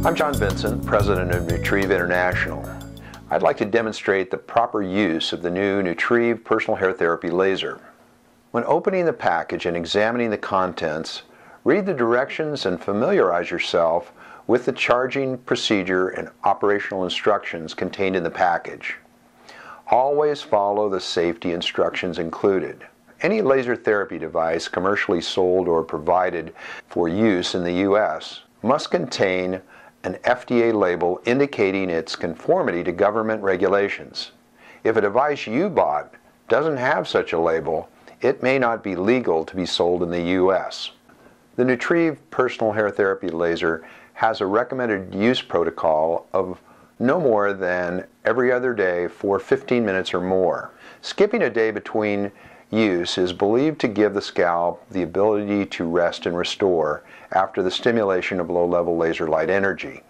I'm John Vincent, President of Nutriv International. I'd like to demonstrate the proper use of the new Nutriv Personal Hair Therapy Laser. When opening the package and examining the contents, read the directions and familiarize yourself with the charging procedure and operational instructions contained in the package. Always follow the safety instructions included. Any laser therapy device commercially sold or provided for use in the U.S. must contain an FDA label indicating its conformity to government regulations. If a device you bought doesn't have such a label, it may not be legal to be sold in the U.S. The Nutriv Personal Hair Therapy Laser has a recommended use protocol of no more than every other day for 15 minutes or more. Skipping a day between use is believed to give the scalp the ability to rest and restore after the stimulation of low-level laser light energy.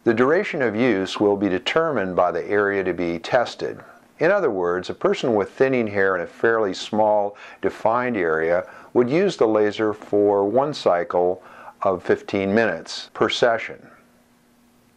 The duration of use will be determined by the area to be tested. In other words, a person with thinning hair in a fairly small, defined area would use the laser for one cycle of 15 minutes per session.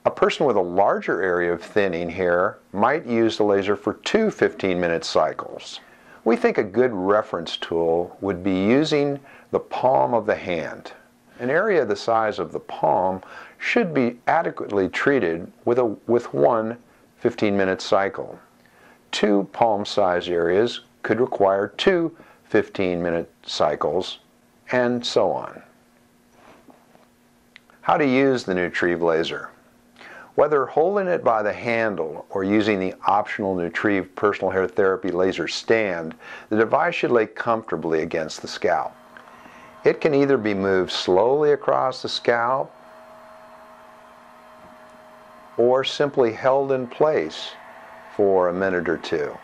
A person with a larger area of thinning hair might use the laser for two 15-minute cycles. We think a good reference tool would be using the palm of the hand. An area the size of the palm should be adequately treated with one 15-minute cycle. Two palm-sized areas could require two 15-minute cycles, and so on. How to use the Nutriv laser. Whether holding it by the handle or using the optional Nutriv Personal Hair Therapy Laser stand, the device should lay comfortably against the scalp. It can either be moved slowly across the scalp or simply held in place for a minute or two.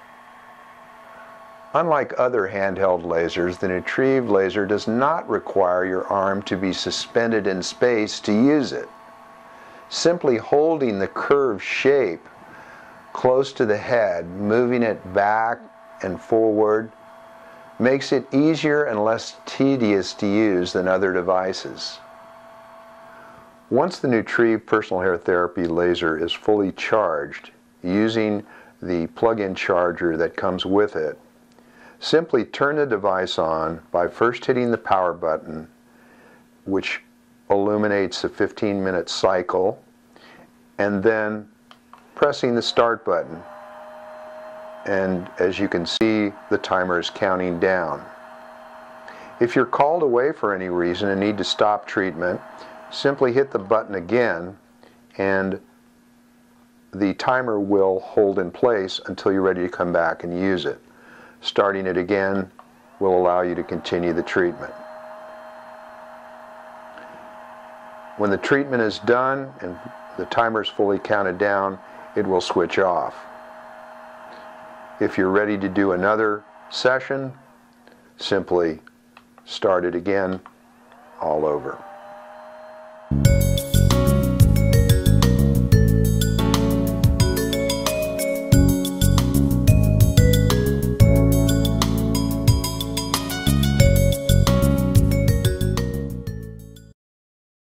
Unlike other handheld lasers, the Nutriv laser does not require your arm to be suspended in space to use it. Simply holding the curved shape close to the head, moving it back and forward, makes it easier and less tedious to use than other devices. Once the Nutriv Personal Hair Therapy Laser is fully charged, using the plug-in charger that comes with it, simply turn the device on by first hitting the power button, which illuminates a 15-minute cycle, and then pressing the start button. And as you can see, the timer is counting down. If you're called away for any reason and need to stop treatment, simply hit the button again and the timer will hold in place until you're ready to come back and use it. Starting it again will allow you to continue the treatment. When the treatment is done and the timer is fully counted down, it will switch off. If you're ready to do another session, simply start it again all over.